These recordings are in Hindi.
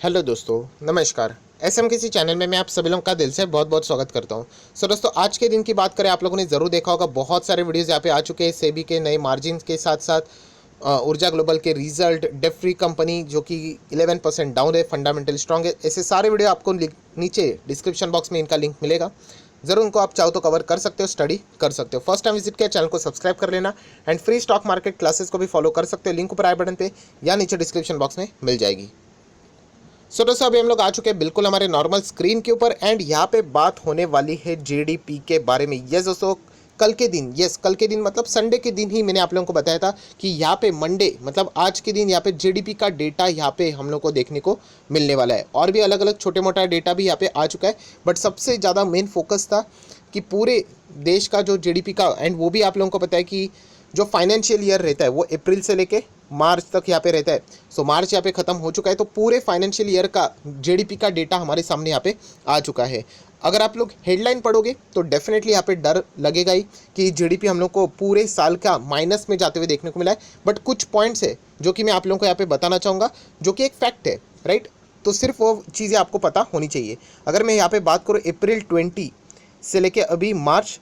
हेलो दोस्तों, नमस्कार। एसएम किसी चैनल में मैं आप सभी लोगों का दिल से बहुत बहुत स्वागत करता हूं। दोस्तों, आज के दिन की बात करें, आप लोगों ने ज़रूर देखा होगा, बहुत सारे वीडियोस यहाँ पे आ चुके हैं सेबी के नए मार्जिन के साथ साथ ऊर्जा ग्लोबल के रिजल्ट, डेट फ्री कंपनी जो कि 11% डाउन है, फंडामेंटल स्ट्रांग है। ऐसे सारे वीडियो आपको नीचे डिस्क्रिप्शन बॉक्स में इनका लिंक मिलेगा। ज़रूर उनको आप चाहो तो कवर कर सकते हो, स्टडी कर सकते हो। फर्स्ट टाइम विजिट किया, चैनल को सब्सक्राइब कर लेना and free stock market classes को भी फॉलो कर सकते हो। लिंक ऊपर आई बटन पे या नीचे डिस्क्रिप्शन बॉक्स में मिल जाएगी। दोस्तों, अभी हम लोग आ चुके हैं बिल्कुल हमारे नॉर्मल स्क्रीन के ऊपर एंड यहाँ पे बात होने वाली है जीडीपी के बारे में। यस दोस्तों, कल के दिन मतलब संडे के दिन ही मैंने आप लोगों को बताया था कि यहाँ पे मंडे मतलब आज के दिन यहाँ पे जीडीपी का डेटा यहाँ पे हम लोग को देखने को मिलने वाला है। और भी अलग अलग छोटे मोटा डेटा भी यहाँ पे आ चुका है, बट सबसे ज़्यादा मेन फोकस था कि पूरे देश का जो जीडीपी का, एंड वो भी आप लोगों को पता है कि जो फाइनेंशियल ईयर रहता है वो अप्रैल से लेके मार्च तक यहाँ पे रहता है। मार्च यहाँ पे ख़त्म हो चुका है, तो पूरे फाइनेंशियल ईयर का जीडीपी का डेटा हमारे सामने यहाँ पे आ चुका है। अगर आप लोग हेडलाइन पढ़ोगे तो डेफिनेटली यहाँ पे डर लगेगा ही कि जीडीपी हम लोग को पूरे साल का माइनस में जाते हुए देखने को मिला है। बट कुछ पॉइंट्स है जो कि मैं आप लोगों को यहाँ पे बताना चाहूँगा, जो कि एक फैक्ट है, राइट। तो सिर्फ वो चीज़ें आपको पता होनी चाहिए। अगर मैं यहाँ पे बात करूँ अप्रैल 20 से लेके अभी मार्च,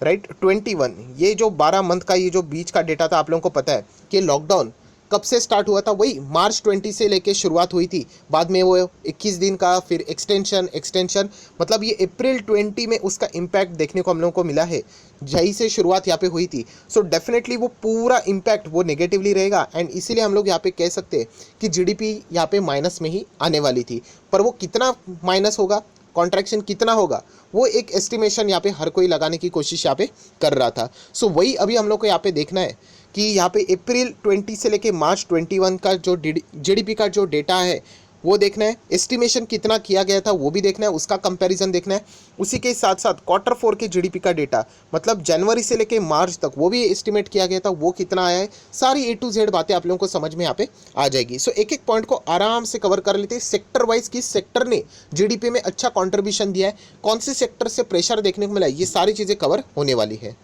राइट, 21, ये जो 12 मंथ का ये जो बीच का डेटा था, आप लोगों को पता है कि लॉकडाउन कब से स्टार्ट हुआ था, वही मार्च 20 से लेके शुरुआत हुई थी। बाद में वो 21 दिन का फिर एक्सटेंशन मतलब ये अप्रैल 20 में उसका इम्पैक्ट देखने को हम लोगों को मिला है। जहीं से शुरुआत यहाँ पे हुई थी, डेफिनेटली वो पूरा इम्पैक्ट वो नेगेटिवली रहेगा एंड इसीलिए हम लोग यहाँ पे कह सकते हैं कि जीडीपी यहाँ पे माइनस में ही आने वाली थी। पर वो कितना माइनस होगा, कॉन्ट्रैक्शन कितना होगा, वो एक एस्टिमेशन यहाँ पे हर कोई लगाने की कोशिश यहाँ पे कर रहा था। वही अभी हम लोग को यहाँ पे देखना है कि यहाँ पे अप्रैल 20 से लेके मार्च 21 का जो जीडीपी का जो डेटा है वो देखना है। एस्टिमेशन कितना किया गया था वो भी देखना है, उसका कंपैरिजन देखना है। उसी के साथ साथ Q4 के जीडीपी का डेटा मतलब जनवरी से लेके मार्च तक वो भी एस्टिमेट किया गया था, वो कितना आया है। सारी A to Z बातें आप लोगों को समझ में यहाँ पे आ जाएगी। एक एक पॉइंट को आराम से कवर कर लेते हैं। सेक्टर वाइज किस सेक्टर ने जीडीपी में अच्छा कॉन्ट्रीब्यूशन दिया है, कौन से सेक्टर से प्रेशर देखने को मिला है, ये सारी चीज़ें कवर होने वाली है।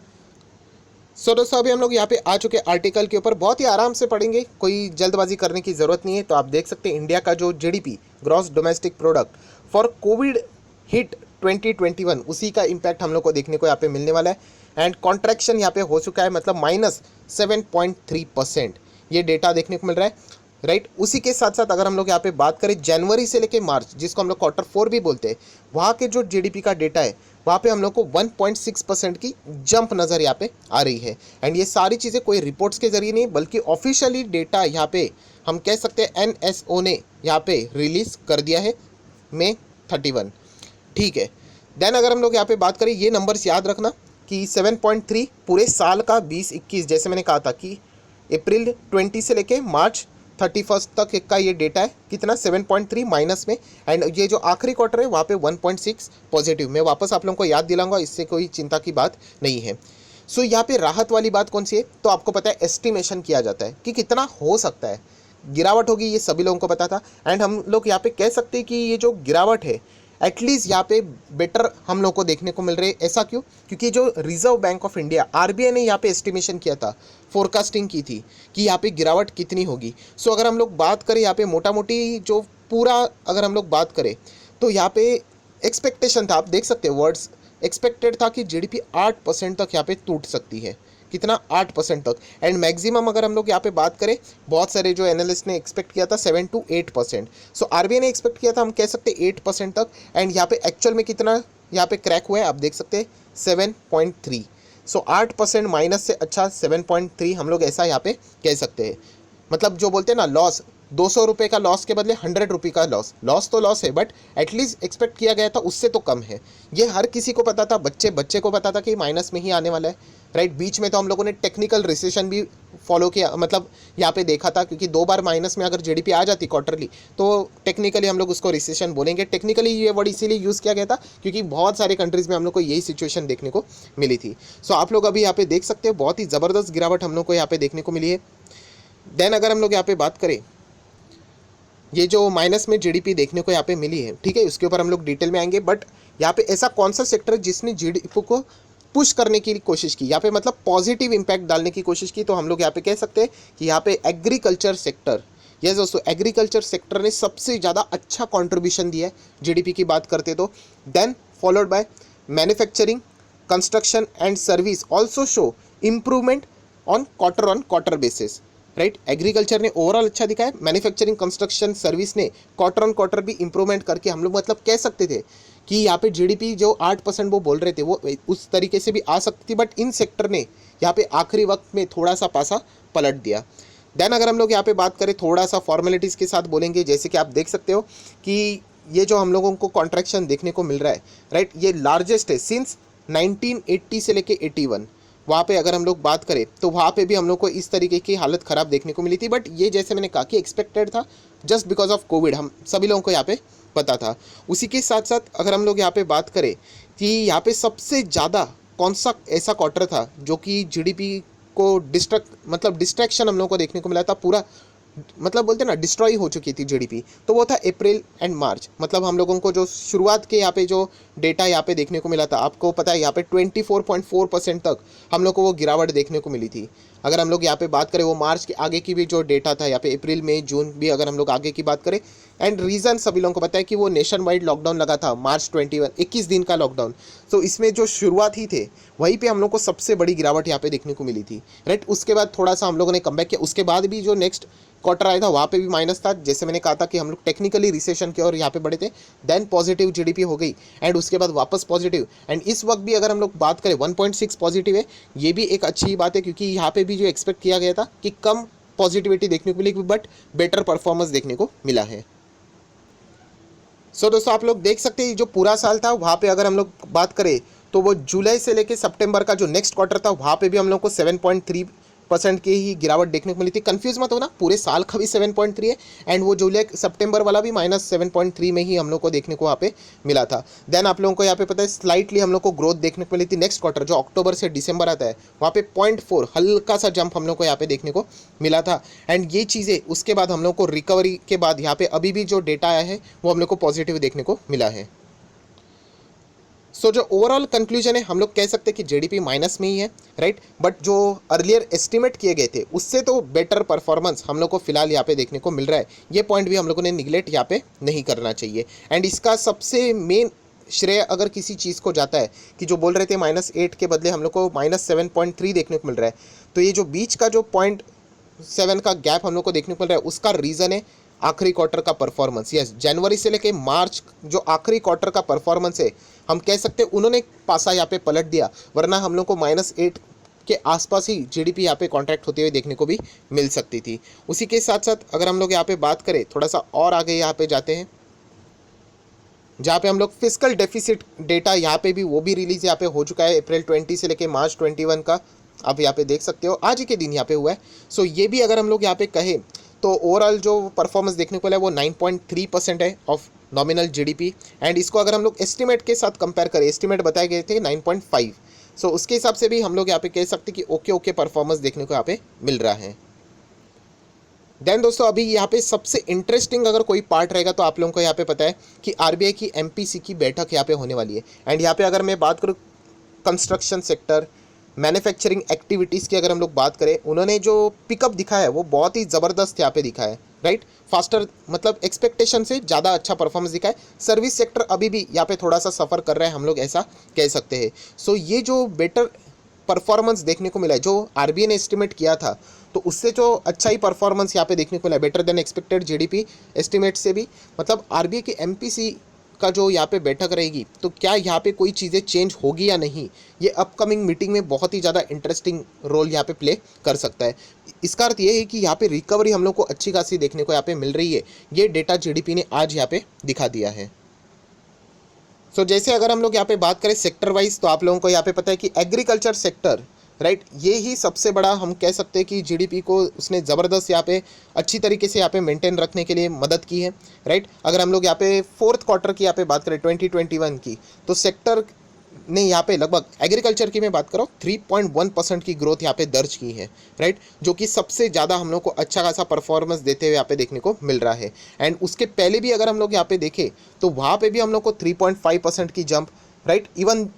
दोस्तों, अभी हम लोग यहाँ पे आ चुके आर्टिकल के ऊपर, बहुत ही आराम से पढ़ेंगे, कोई जल्दबाजी करने की ज़रूरत नहीं है। तो आप देख सकते हैं इंडिया का जो GDP, gross domestic product for Covid hit 2021, उसी का इम्पैक्ट हम लोग को देखने को यहाँ पे मिलने वाला है। एंड कॉन्ट्रैक्शन यहाँ पे हो चुका है, मतलब -7.3% ये डेटा देखने को मिल रहा है, राइट। उसी के साथ साथ अगर हम लोग यहाँ पे बात करें जनवरी से लेके मार्च, जिसको हम लोग Q4 भी बोलते हैं, वहाँ के जो जीडीपी का डेटा है वहाँ पे हम लोग को 1.6% की जंप नज़र यहाँ पे आ रही है। एंड ये सारी चीज़ें कोई रिपोर्ट्स के जरिए नहीं, बल्कि ऑफिशियली डेटा यहाँ पे हम कह सकते हैं एनएसओ ने यहाँ पे रिलीज़ कर दिया है May 31, ठीक है। देन अगर हम लोग यहाँ पे बात करें, ये नंबर्स याद रखना कि 7.3 पूरे साल का 20-21, जैसे मैंने कहा था कि अप्रैल 20 से लेके मार्च 31 तक का ये डेटा है, कितना 7.3 माइनस में। एंड ये जो आखिरी क्वार्टर है वहाँ पे 1.6 पॉजिटिव। मैं वापस आप लोगों को याद दिलाऊंगा, इससे कोई चिंता की बात नहीं है। यहाँ पे राहत वाली बात कौन सी है, तो आपको पता है एस्टिमेशन किया जाता है कि कितना हो सकता है गिरावट होगी, ये सभी लोगों को पता था। एंड हम लोग यहाँ पे कह सकते हैं कि ये जो गिरावट है एटलीस्ट यहाँ पे बेटर हम लोग को देखने को मिल रही है। ऐसा क्यों? क्योंकि जो reserve bank of India RBI ने यहाँ पे एस्टिमेशन किया था, फोरकास्टिंग की थी कि यहाँ पे गिरावट कितनी होगी। अगर हम लोग बात करें यहाँ पे मोटा मोटी जो पूरा अगर हम लोग बात करें, तो यहाँ पे एक्सपेक्टेशन था, आप देख सकते हैं वर्ड्स, एक्सपेक्टेड था कि जीडीपी 8% तक यहाँ पे टूट सकती है। कितना? 8% तक। एंड मैक्सिमम अगर हम लोग यहाँ पे बात करें, बहुत सारे जो एनालिस्ट ने एक्सपेक्ट किया था 7 to 8%। आरबीआई ने एक्सपेक्ट किया था, हम कह सकते हैं 8% तक। एंड यहाँ पे एक्चुअल में कितना यहाँ पे क्रैक हुआ है, आप देख सकते हैं 7.3। 8% माइनस से अच्छा 7.3 हम लोग ऐसा यहाँ पे कह सकते हैं। मतलब जो बोलते हैं ना लॉस, 200 रुपये का लॉस के बदले 100 रुपये का लॉस तो लॉस है, बट एटलीस्ट एक्सपेक्ट किया गया था उससे तो कम है। ये हर किसी को पता था, बच्चे को पता था कि माइनस में ही आने वाला है, राइट। बीच में तो हम लोगों ने टेक्निकल रिसेशन भी फॉलो किया, मतलब यहाँ पे देखा था, क्योंकि 2 बार माइनस में अगर जीडीपी आ जाती क्वार्टरली तो टेक्निकली हम लोग उसको रिसेशन बोलेंगे। टेक्निकली ये वर्ड इसीलिए यूज़ किया गया था क्योंकि बहुत सारे कंट्रीज़ में हम लोग को यही सिचुएशन देखने को मिली थी। आप लोग अभी यहाँ पे देख सकते हैं बहुत ही ज़बरदस्त गिरावट हम लोग को यहाँ पे देखने को मिली है। देन अगर हम लोग यहाँ पे बात करें, ये जो माइनस में जीडीपी देखने को यहाँ पे मिली है, ठीक है, उसके ऊपर हम लोग डिटेल में आएंगे। बट यहाँ पे ऐसा कौन सा सेक्टर है जिसने जीडीपी को पुश करने की कोशिश की, यहाँ पे मतलब पॉजिटिव इम्पैक्ट डालने की कोशिश की, तो हम लोग यहाँ पे कह सकते हैं कि यहाँ पे एग्रीकल्चर सेक्टर यस दोस्तों, एग्रीकल्चर सेक्टर ने सबसे ज़्यादा अच्छा कंट्रीब्यूशन दिया है जीडीपी की बात करते तो। Then followed by manufacturing, construction and service also show improvement on quarter basis, right. Agriculture ने ओवरऑल अच्छा दिखाया, मैन्युफैक्चरिंग, कंस्ट्रक्शन, सर्विस ने क्वार्टर भी इंप्रूवमेंट करके हम लोग मतलब कह सकते थे कि यहाँ पे जीडीपी जो 8% वो बोल रहे थे वो उस तरीके से भी आ सकती थी, बट इन सेक्टर ने यहाँ पे आखिरी वक्त में थोड़ा सा पासा पलट दिया। देन अगर हम लोग यहाँ पे बात करें थोड़ा सा फॉर्मेलिटीज़ के साथ बोलेंगे, जैसे कि आप देख सकते हो कि ये जो हम लोगों को कॉन्ट्रैक्शन देखने को मिल रहा है, राइट, ये लार्जेस्ट है सिंस 1980 से लेके 81। वहाँ पे अगर हम लोग बात करें तो वहाँ पे भी हम लोग को इस तरीके की हालत ख़राब देखने को मिली थी, बट ये जैसे मैंने कहा कि एक्सपेक्टेड था जस्ट बिकॉज ऑफ कोविड, हम सभी लोगों को यहाँ पे पता था। उसी के साथ साथ अगर हम लोग यहाँ पे बात करें कि यहाँ पे सबसे ज़्यादा कौन सा ऐसा क्वार्टर था जो कि जीडीपी को डिस्ट्रैक्शन हम लोग को देखने को मिला था, पूरा मतलब बोलते हैं ना डिस्ट्रॉय हो चुकी थी जीडीपी, तो वो था अप्रैल एंड मार्च। मतलब हम लोगों को जो शुरुआत के यहाँ पे जो डेटा यहाँ पे देखने को मिला था, आपको पता है यहाँ पे 24.4% तक हम लोग को वो गिरावट देखने को मिली थी। अगर हम लोग यहाँ पे बात करें वो मार्च के आगे की भी जो डेटा था यहाँ पे अप्रैल मई जून भी अगर हम लोग आगे की बात करें, एंड रीज़न सभी लोगों को पता है कि वो नेशन वाइड लॉकडाउन लगा था मार्च 21 दिन का लॉकडाउन। तो इसमें जो शुरुआत ही थे वहीं पे हम लोग को सबसे बड़ी गिरावट यहाँ पे देखने को मिली थी, राइट। उसके बाद थोड़ा सा हम लोगों ने कमबैक किया, उसके बाद भी जो नेक्स्ट क्वार्टर आया था वहाँ पे भी माइनस था, जैसे मैंने कहा था कि हम लोग टेक्निकली रिसेशन की ओर यहाँ पे बढ़े थे। देन पॉजिटिव जीडीपी हो गई एंड उसके बाद वापस पॉजिटिव, एंड इस वक्त भी अगर हम लोग बात करें 1.6 पॉजिटिव है। ये भी एक अच्छी बात है क्योंकि यहाँ पे भी जो एक्सपेक्ट किया गया था कि कम पॉजिटिविटी देखने को मिलेगी, बट बेटर परफॉर्मेंस देखने को मिला है। सो दोस्तों आप लोग देख सकते हैं जो पूरा साल था वहाँ पे अगर हम लोग बात करें तो वो जुलाई से लेके सितंबर का जो नेक्स्ट क्वार्टर था वहाँ पे भी हम लोग को 7.3% की ही गिरावट देखने को मिली थी। कंफ्यूज मत होना, पूरे साल का भी 7.3 है एंड वो जुलाई सितंबर वाला भी -7.3 में ही हम लोग को देखने को वहाँ पे मिला था। देन आप लोगों को यहाँ पे पता है स्लाइटली हम लोग को ग्रोथ देखने को मिली थी। नेक्स्ट क्वार्टर जो अक्टूबर से दिसंबर आता है वहाँ पे 0.4 हल्का सा जंप हम लोग को यहाँ पे देखने को मिला था। एंड ये चीज़ें उसके बाद हम लोग को रिकवरी के बाद यहाँ पे अभी भी जो डेटा आया है वो हम लोग को पॉजिटिव देखने को मिला है। सो जो ओवरऑल कंक्लूजन है हम लोग कह सकते हैं कि जीडीपी माइनस में ही है, राइट। बट जो अर्लियर एस्टिमेट किए गए थे उससे तो बेटर परफॉर्मेंस हम लोग को फिलहाल यहाँ पे देखने को मिल रहा है। ये पॉइंट भी हम लोगों ने निगलेक्ट यहाँ पे नहीं करना चाहिए। एंड इसका सबसे मेन श्रेय अगर किसी चीज़ को जाता है कि जो बोल रहे थे -8 के बदले हम लोग को -7.3 देखने को मिल रहा है, तो ये जो बीच का जो 0.7 का गैप हम लोग को देखने को मिल रहा है उसका रीज़न है आखिरी क्वार्टर का परफॉर्मेंस। यस, जनवरी से लेके मार्च जो आखिरी क्वार्टर का परफॉर्मेंस है हम कह सकते हैं उन्होंने पासा यहाँ पे पलट दिया, वरना हम लोग को -8 के आसपास ही जीडीपी यहाँ पे कॉन्ट्रैक्ट होते हुए देखने को भी मिल सकती थी। उसी के साथ साथ अगर हम लोग यहाँ पे बात करें थोड़ा सा और आगे यहाँ पे जाते हैं जहाँ पे हम लोग फिस्कल डेफिसिट डेटा यहाँ पे भी वो भी रिलीज यहाँ पे हो चुका है अप्रैल 20 से लेके मार्च 21 का, आप यहाँ पे देख सकते हो आज ही के दिन यहाँ पे हुआ है। सो ये भी अगर हम लोग यहाँ पे कहें तो ओवरऑल जो परफॉर्मेंस देखने को मिला है वो 9.3% है ऑफ नॉमिनल जीडीपी। एंड इसको अगर हम लोग एस्टिमेट के साथ कंपेयर करें, एस्टिमेट बताए गए थे 9.5, सो उसके हिसाब से भी हम लोग यहाँ पे कह सकते हैं कि ओके परफॉर्मेंस देखने को यहाँ पे मिल रहा है। देन दोस्तों अभी यहाँ पे सबसे इंटरेस्टिंग अगर कोई पार्ट रहेगा तो आप लोगों को यहाँ पे पता है कि आरबीआई की एमपीसी की बैठक यहाँ पे होने वाली है। एंड यहाँ पे अगर मैं बात करूँ कंस्ट्रक्शन सेक्टर, मैन्युफैक्चरिंग एक्टिविटीज़ की अगर हम लोग बात करें, उन्होंने जो पिकअप दिखा है वो बहुत ही ज़बरदस्त यहाँ पे दिखा है, राइट। फास्टर मतलब एक्सपेक्टेशन से ज़्यादा अच्छा परफॉर्मेंस दिखा है। सर्विस सेक्टर अभी भी यहाँ पे थोड़ा सा सफ़र कर रहा है, हम लोग ऐसा कह सकते हैं। सो ये जो बेटर परफॉर्मेंस देखने को मिला है जो आरबीआई ने एस्टिमेट किया था, तो उससे जो अच्छा ही परफॉर्मेंस यहाँ पे देखने को मिला है, better than expected GDP estimate से भी। मतलब आरबीआई की एमपीसी का जो यहाँ पे बैठक रहेगी तो क्या यहाँ पे कोई चीज़ें चेंज होगी या नहीं, ये अपकमिंग मीटिंग में बहुत ही ज़्यादा इंटरेस्टिंग रोल यहाँ पे प्ले कर सकता है। इसका अर्थ ये है कि यहाँ पे रिकवरी हम लोग को अच्छी खासी देखने को यहाँ पे मिल रही है। ये डेटा जीडीपी ने आज यहाँ पे दिखा दिया है। सो जैसे अगर हम लोग यहाँ पे बात करें सेक्टर वाइज, तो आप लोगों को यहाँ पे पता है कि एग्रीकल्चर सेक्टर, राइट, ये ही सबसे बड़ा हम कह सकते हैं कि जीडीपी को उसने ज़बरदस्त यहाँ पे अच्छी तरीके से यहाँ पे मेंटेन रखने के लिए मदद की है, राइट। अगर हम लोग यहाँ पे फोर्थ क्वार्टर की यहाँ पे बात करें 2021 की, तो सेक्टर ने यहाँ पे लगभग एग्रीकल्चर की मैं बात करूँ 3.1% की ग्रोथ यहाँ पे दर्ज की है, राइट, जो कि सबसे ज़्यादा हम लोग को अच्छा खासा परफॉर्मेंस देते हुए यहाँ पे देखने को मिल रहा है। एंड उसके पहले भी अगर हम लोग यहाँ पे देखें तो वहाँ पे भी हम लोग को 3.5% की jump, right, even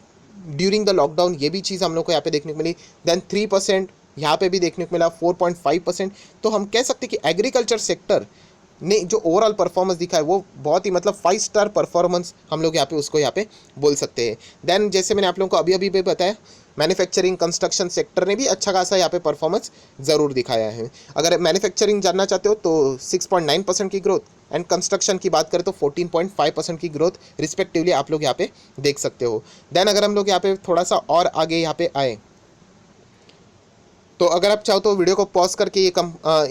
during the lockdown ये भी चीज़ हम लोग को यहाँ पे देखने को मिली। देन 3% यहाँ पे भी देखने को मिला 4.5%। तो हम कह सकते हैं कि एग्रीकल्चर सेक्टर ने जो ओवरऑल परफॉर्मेंस दिखा है वो बहुत ही मतलब 5 स्टार परफॉर्मेंस हम लोग यहाँ पे उसको यहाँ पे बोल सकते हैं। देन जैसे मैंने आप लोगों को अभी अभी भी बताया, मैन्युफैक्चरिंग कंस्ट्रक्शन सेक्टर ने भी अच्छा खासा यहाँ पे परफॉर्मेंस ज़रूर दिखाया है। अगर मैन्युफैक्चरिंग जानना चाहते हो तो 6.9% की ग्रोथ, एंड कंस्ट्रक्शन की बात करें तो 14.5% की ग्रोथ रिस्पेक्टिवली आप लोग यहाँ पे देख सकते हो। देन अगर हम लोग यहाँ पे थोड़ा सा और आगे यहाँ पे आए तो अगर आप चाहो तो वीडियो को पॉज करके ये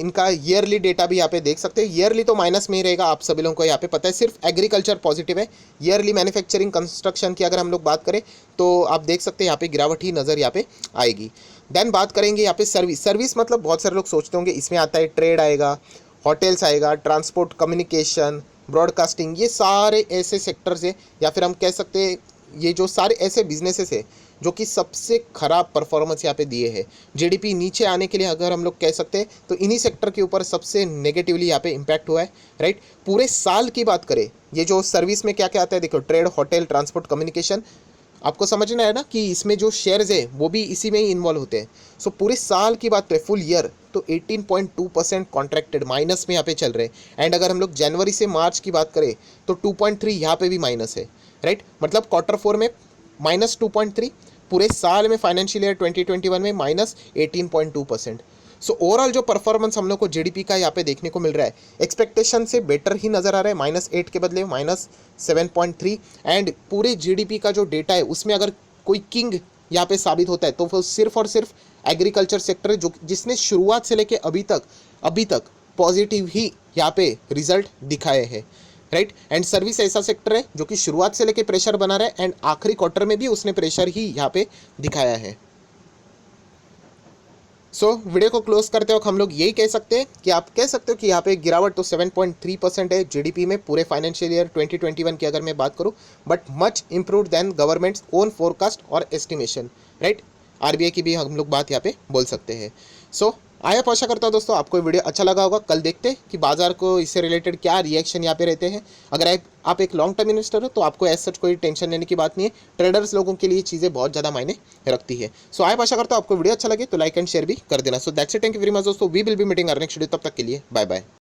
इनका ईयरली डेटा भी यहाँ पे देख सकते हैं। ईयरली तो माइनस में ही रहेगा, आप सभी लोगों को यहाँ पे पता है, सिर्फ एग्रीकल्चर पॉजिटिव है। ईयरली मैन्युफैक्चरिंग कंस्ट्रक्शन की अगर हम लोग बात करें तो आप देख सकते हैं यहाँ पे गिरावट ही नज़र यहाँ पे आएगी। देन बात करेंगे यहाँ पे सर्विस मतलब बहुत सारे लोग सोचते होंगे इसमें आता है ट्रेड आएगा, होटल्स आएगा, ट्रांसपोर्ट, कम्युनिकेशन, ब्रॉडकास्टिंग, ये सारे ऐसे सेक्टर्स है या फिर हम कह सकते हैं ये जो सारे ऐसे बिजनेसेस है जो कि सबसे खराब परफॉर्मेंस यहाँ पे दिए हैं। जीडीपी नीचे आने के लिए अगर हम लोग कह सकते हैं तो इन्हीं सेक्टर के ऊपर सबसे नेगेटिवली यहाँ पे इम्पैक्ट हुआ है, राइट। पूरे साल की बात करें, ये जो सर्विस में क्या क्या आता है देखो, ट्रेड, होटल, ट्रांसपोर्ट, कम्युनिकेशन, आपको समझना है ना कि इसमें जो शेयर्स है वो भी इसी में ही इन्वॉल्व होते हैं। सो पूरे साल की बात करें, फुल ईयर, तो 18.2% कॉन्ट्रैक्टेड माइनस में यहाँ पे चल रहे हैं। एंड अगर हम लोग जनवरी से मार्च की बात करें तो 2.3 यहाँ पे भी माइनस है, राइट। मतलब Q4 में -2.3, पूरे साल में फाइनेंशियल ईयर 2021 में -18.2%। सो ओवरऑल जो परफॉर्मेंस हम लोग को जीडीपी का यहाँ पे देखने को मिल रहा है एक्सपेक्टेशन से बेटर ही नज़र आ रहा है, -8 के बदले -7.3। एंड पूरे जीडीपी का जो डेटा है उसमें अगर कोई किंग यहाँ पे साबित होता है तो वो सिर्फ और सिर्फ एग्रीकल्चर सेक्टर है, जो जिसने शुरुआत से लेके अभी तक पॉजिटिव ही यहाँ पे रिजल्ट दिखाए हैं, राइट। एंड सर्विस ऐसा सेक्टर है जो कि शुरुआत से लेके प्रेशर बना रहा है एंड आखिरी क्वार्टर में भी उसने प्रेशर ही यहाँ पे दिखाया है। सो वीडियो को क्लोज करते वक्त हम लोग यही कह सकते हैं कि आप कह सकते हो कि यहाँ पे गिरावट तो 7.3% है जीडीपी में पूरे फाइनेंशियल ईयर 2021 की अगर मैं बात करूँ, but much improved than government's own forecast और एस्टिमेशन, राइट। आरबीआई की भी हम लोग बात यहाँ पे बोल सकते हैं। सो आई आप आशा करता हूँ दोस्तों आपको वीडियो अच्छा लगा होगा। कल देखते हैं कि बाजार को इससे रिलेटेड क्या रिएक्शन यहाँ पे रहते हैं। अगर आप एक लॉन्ग टर्म इन्वेस्टर हो तो आपको एज सच कोई टेंशन लेने की बात नहीं है। ट्रेडर्स लोगों के लिए चीज़ें बहुत ज़्यादा मायने रखती है। सो आई आशा करता हूँ आपको वीडियो अच्छा लगे तो लाइक एंड शेयर भी कर देना। So that's it, thank you very much दोस्तों, we will be meeting our next video, तब तक के लिए बाय बाय।